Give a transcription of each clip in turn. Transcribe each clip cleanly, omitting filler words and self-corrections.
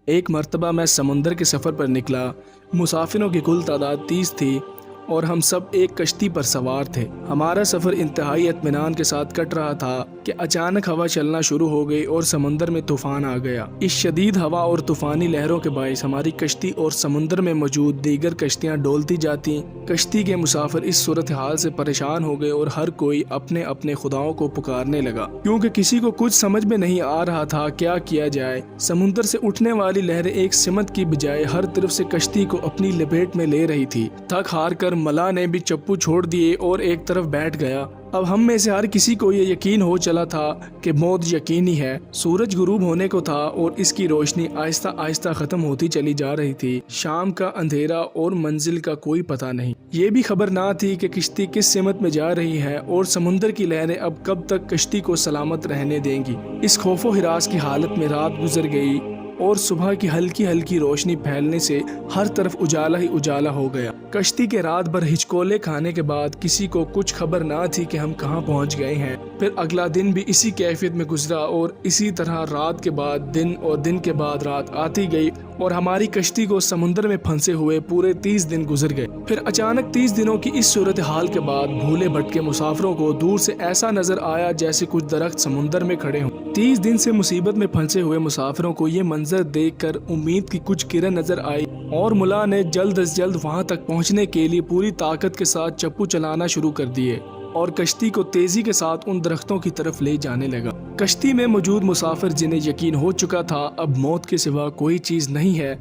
ایک مرتبہ میں سمندر کے سفر پر نکلا۔ مسافروں کی کل تعداد 30 تھی اور ہم سب ایک کشتی پر سوار تھے۔ ہمارا سفر انتہائی اطمینان کے ساتھ کٹ رہا تھا کہ اچانک ہوا چلنا شروع ہو گئی اور سمندر میں طوفان آ گیا۔ اس شدید ہوا اور طوفانی لہروں کے باعث ہماری کشتی اور سمندر میں موجود دیگر کشتیاں ڈولتی جاتی۔ کشتی کے مسافر اس صورتحال سے پریشان ہو گئے اور ہر کوئی اپنے اپنے خداؤں کو پکارنے لگا، کیونکہ کسی کو کچھ سمجھ میں نہیں آ رہا تھا کیا کیا جائے۔ سمندر سے اٹھنے والی لہریں ایک سمت کی بجائے ہر طرف سے کشتی کو اپنی لپیٹ میں لے رہی تھی۔ تھک ہار کر ملا نے بھی چپو چھوڑ دیے اور ایک طرف بیٹھ گیا۔ اب ہم میں سے ہر کسی کو یہ یقین ہو چلا تھا کہ موت یقینی ہے۔ سورج غروب ہونے کو تھا اور اس کی روشنی آہستہ آہستہ ختم ہوتی چلی جا رہی تھی۔ شام کا اندھیرا اور منزل کا کوئی پتہ نہیں۔ یہ بھی خبر نہ تھی کہ کشتی کس سمت میں جا رہی ہے اور سمندر کی لہریں اب کب تک کشتی کو سلامت رہنے دیں گی۔ اس خوف و ہراس کی حالت میں رات گزر گئی اور صبح کی ہلکی ہلکی روشنی پھیلنے سے ہر طرف اجالا ہی اجالا ہو گیا۔ کشتی کے رات بھر ہچکولے کھانے کے بعد کسی کو کچھ خبر نہ تھی کہ ہم کہاں پہنچ گئے ہیں۔ پھر اگلا دن بھی اسی کیفیت میں گزرا اور اسی طرح رات کے بعد دن اور دن کے بعد رات آتی گئی اور ہماری کشتی کو سمندر میں پھنسے ہوئے پورے 30 دن گزر گئے۔ پھر اچانک 30 دنوں کی اس صورتحال کے بعد بھولے بھٹکے مسافروں کو دور سے ایسا نظر آیا جیسے کچھ درخت سمندر میں کھڑے ہوں۔ 30 دن سے مصیبت میں پھنسے ہوئے مسافروں کو یہ منظر دیکھ کر امید کی کچھ کرن نظر آئی اور ملا نے جلد از جلد وہاں تک پہنچنے کے لیے پوری طاقت کے ساتھ چپو چلانا شروع کر دیے اور کشتی کو تیزی کے ساتھ ان درختوں کی طرف لے جانے لگا۔ کشتی میں موجود مسافر جنہیں یقین ہو چکا تھا اب موت کے سوا کوئی چیز نہیں ہے،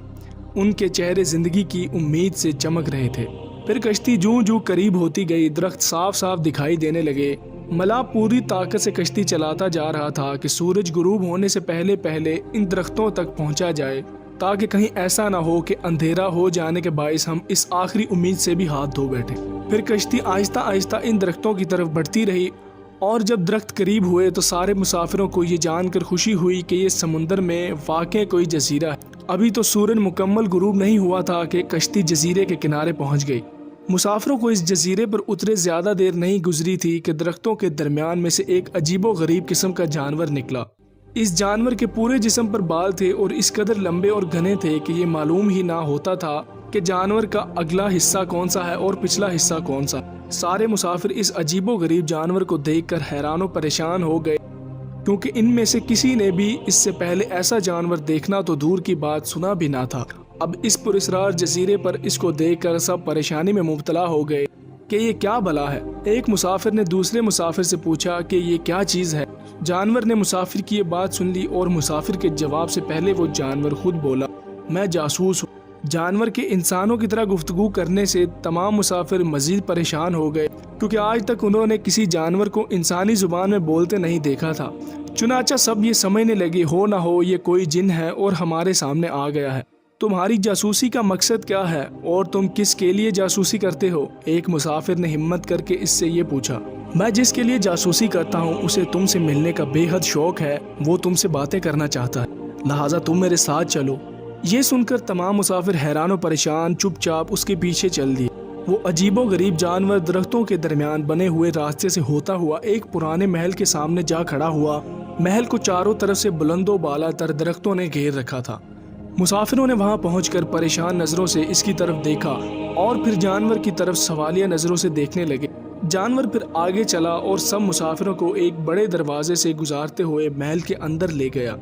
ان کے چہرے زندگی کی امید سے چمک رہے تھے۔ پھر کشتی جوں جوں قریب ہوتی گئی درخت صاف صاف دکھائی دینے لگے۔ ملا پوری طاقت سے کشتی چلاتا جا رہا تھا کہ سورج غروب ہونے سے پہلے پہلے ان درختوں تک پہنچا جائے، تاکہ کہیں ایسا نہ ہو کہ اندھیرا ہو جانے کے باعث ہم اس آخری امید سے بھی ہاتھ دھو بیٹھے۔ پھر کشتی آہستہ آہستہ ان درختوں کی طرف بڑھتی رہی اور جب درخت قریب ہوئے تو سارے مسافروں کو یہ جان کر خوشی ہوئی کہ یہ سمندر میں واقع کوئی جزیرہ ہے۔ ابھی تو سورج مکمل غروب نہیں ہوا تھا کہ کشتی جزیرے کے کنارے پہنچ گئی۔ مسافروں کو اس جزیرے پر اترے زیادہ دیر نہیں گزری تھی کہ درختوں کے درمیان میں سے ایک عجیب و غریب قسم کا جانور نکلا۔ اس جانور کے پورے جسم پر بال تھے اور اس قدر لمبے اور گھنے تھے کہ یہ معلوم ہی نہ ہوتا تھا کہ جانور کا اگلا حصہ کون سا ہے اور پچھلا حصہ کون سا۔ سارے مسافر اس عجیب و غریب جانور کو دیکھ کر حیران و پریشان ہو گئے، کیونکہ ان میں سے کسی نے بھی اس سے پہلے ایسا جانور دیکھنا تو دور کی بات سنا بھی نہ تھا۔ اب اس پراسرار جزیرے پر اس کو دیکھ کر سب پریشانی میں مبتلا ہو گئے کہ یہ کیا بلا ہے۔ ایک مسافر نے دوسرے مسافر سے پوچھا کہ یہ کیا چیز ہے۔ جانور نے مسافر کی یہ بات سن لی اور مسافر کے جواب سے پہلے وہ جانور خود بولا، میں جاسوس ہوں۔ جانور کے انسانوں کی طرح گفتگو کرنے سے تمام مسافر مزید پریشان ہو گئے، کیونکہ آج تک انہوں نے کسی جانور کو انسانی زبان میں بولتے نہیں دیکھا تھا۔ چنانچہ سب یہ سمجھنے لگے ہو نہ ہو یہ کوئی جن ہے اور ہمارے سامنے آ گیا ہے۔ تمہاری جاسوسی کا مقصد کیا ہے اور تم کس کے لیے جاسوسی کرتے ہو؟ ایک مسافر نے ہمت کر کے اس سے یہ پوچھا۔ میں جس کے لیے جاسوسی کرتا ہوں اسے تم سے ملنے کا بے حد شوق ہے، وہ تم سے باتیں کرنا چاہتا ہے، لہٰذا تم میرے ساتھ چلو۔ یہ سن کر تمام مسافر حیران و پریشان چپ چاپ اس کے پیچھے چل دیے۔ وہ عجیب و غریب جانور درختوں کے درمیان بنے ہوئے راستے سے ہوتا ہوا ایک پرانے محل کے سامنے جا کھڑا ہوا۔ محل کو چاروں طرف سے بلند و بالا تر درختوں نے گھیر رکھا تھا۔ مسافروں نے وہاں پہنچ کر پریشان نظروں سے اس کی طرف دیکھا اور پھر جانور کی طرف سوالیہ نظروں سے دیکھنے لگے۔ جانور پھر آگے چلا اور سب مسافروں کو ایک بڑے دروازے سے گزارتے ہوئے محل کے اندر لے گیا۔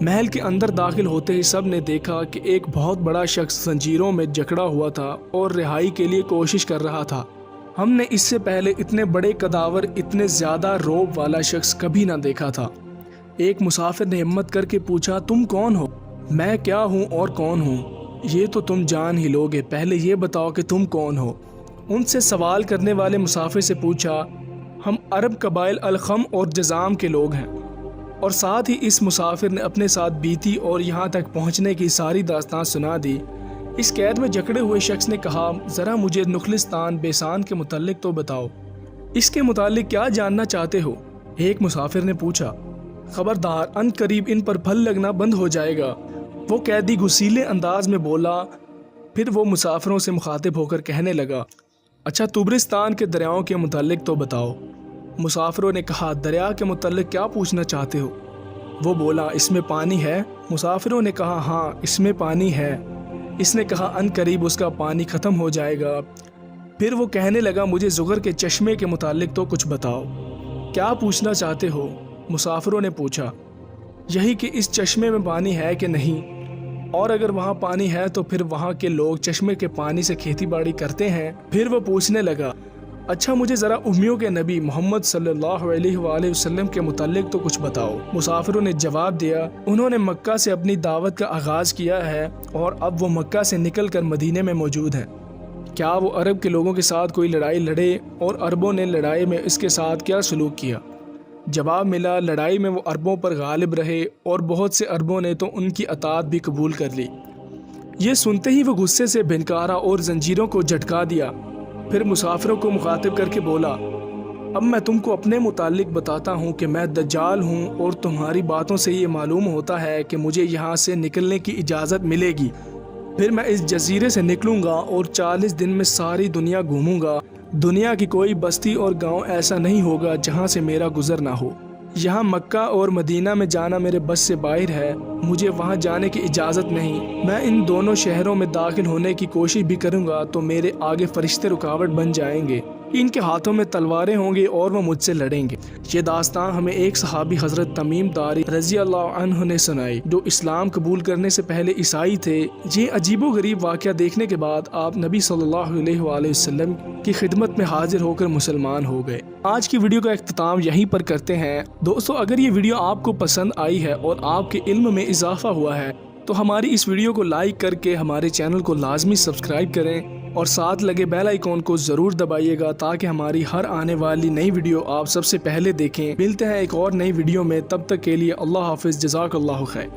محل کے اندر داخل ہوتے ہی سب نے دیکھا کہ ایک بہت بڑا شخص زنجیروں میں جکڑا ہوا تھا اور رہائی کے لیے کوشش کر رہا تھا۔ ہم نے اس سے پہلے اتنے بڑے کداور، اتنے زیادہ رعب والا شخص کبھی نہ دیکھا تھا۔ ایک مسافر نے ہمت کر کے پوچھا، تم کون ہو؟ میں کیا ہوں اور کون ہوں یہ تو تم جان ہی لوگے، پہلے یہ بتاؤ کہ تم کون ہو۔ ان سے سوال کرنے والے مسافر سے پوچھا، ہم عرب قبائل الخم اور جزام کے لوگ ہیں۔ اور ساتھ ہی اس مسافر نے اپنے ساتھ بیتی اور یہاں تک پہنچنے کی ساری داستان سنا دی۔ اس قید میں جکڑے ہوئے شخص نے کہا، ذرا مجھے نخلستان بیسان کے متعلق تو بتاؤ، اس کے متعلق کیا جاننا چاہتے ہو؟ ایک مسافر نے پوچھا۔ خبردار، ان قریب ان پر پھل لگنا بند ہو جائے گا، وہ قیدی غصیلے انداز میں بولا۔ پھر وہ مسافروں سے مخاطب ہو کر کہنے لگا، اچھا طبرستان کے دریاؤں کے متعلق تو بتاؤ۔ مسافروں نے کہا، دریا کے متعلق کیا پوچھنا چاہتے ہو؟ وہ بولا، اس میں پانی ہے؟ مسافروں نے کہا ہاں اس میں پانی ہے۔ اس نے کہا ان قریب اس کا پانی ختم ہو جائے گا۔ پھر وہ کہنے لگا مجھے زغر کے چشمے کے متعلق تو کچھ بتاؤ، کیا پوچھنا چاہتے ہو؟ مسافروں نے پوچھا یہی کہ اس چشمے میں پانی ہے کہ نہیں، اور اگر وہاں پانی ہے تو پھر وہاں کے لوگ چشمے کے پانی سے کھیتی باڑی کرتے ہیں؟ پھر وہ پوچھنے لگا اچھا مجھے ذرا امیوں کے نبی محمد صلی اللہ علیہ وآلہ وسلم کے متعلق تو کچھ بتاؤ۔ مسافروں نے جواب دیا انہوں نے مکہ سے اپنی دعوت کا آغاز کیا ہے اور اب وہ مکہ سے نکل کر مدینے میں موجود ہیں۔ کیا وہ عرب کے لوگوں کے ساتھ کوئی لڑائی لڑے اور عربوں نے لڑائی میں اس کے ساتھ کیا سلوک کیا؟ جواب ملا لڑائی میں وہ عربوں پر غالب رہے اور بہت سے عربوں نے تو ان کی اطاعت بھی قبول کر لی۔ یہ سنتے ہی وہ غصے سے بھنکارا اور زنجیروں کو جھٹکا دیا۔ پھر مسافروں کو مخاطب کر کے بولا اب میں تم کو اپنے متعلق بتاتا ہوں کہ میں دجال ہوں، اور تمہاری باتوں سے یہ معلوم ہوتا ہے کہ مجھے یہاں سے نکلنے کی اجازت ملے گی۔ پھر میں اس جزیرے سے نکلوں گا اور 40 دن میں ساری دنیا گھوموں گا۔ دنیا کی کوئی بستی اور گاؤں ایسا نہیں ہوگا جہاں سے میرا گزر نہ ہو۔ یہاں مکہ اور مدینہ میں جانا میرے بس سے باہر ہے، مجھے وہاں جانے کی اجازت نہیں۔ میں ان دونوں شہروں میں داخل ہونے کی کوشش بھی کروں گا تو میرے آگے فرشتے رکاوٹ بن جائیں گے، ان کے ہاتھوں میں تلواریں ہوں گی اور وہ مجھ سے لڑیں گے۔ یہ داستان ہمیں ایک صحابی حضرت تمیم داری رضی اللہ عنہ نے سنائی جو اسلام قبول کرنے سے پہلے عیسائی تھے۔ یہ عجیب و غریب واقعہ دیکھنے کے بعد آپ نبی صلی اللہ علیہ وآلہ وسلم کی خدمت میں حاضر ہو کر مسلمان ہو گئے۔ آج کی ویڈیو کا اختتام یہیں پر کرتے ہیں۔ دوستو اگر یہ ویڈیو آپ کو پسند آئی ہے اور آپ کے علم میں اضافہ ہوا ہے تو ہماری اس ویڈیو کو لائک کر کے ہمارے چینل کو لازمی سبسکرائب کریں اور ساتھ لگے بیل آئیکن کو ضرور دبائیے گا تاکہ ہماری ہر آنے والی نئی ویڈیو آپ سب سے پہلے دیکھیں۔ ملتے ہیں ایک اور نئی ویڈیو میں، تب تک کے لیے اللہ حافظ، جزاک اللہ خیر۔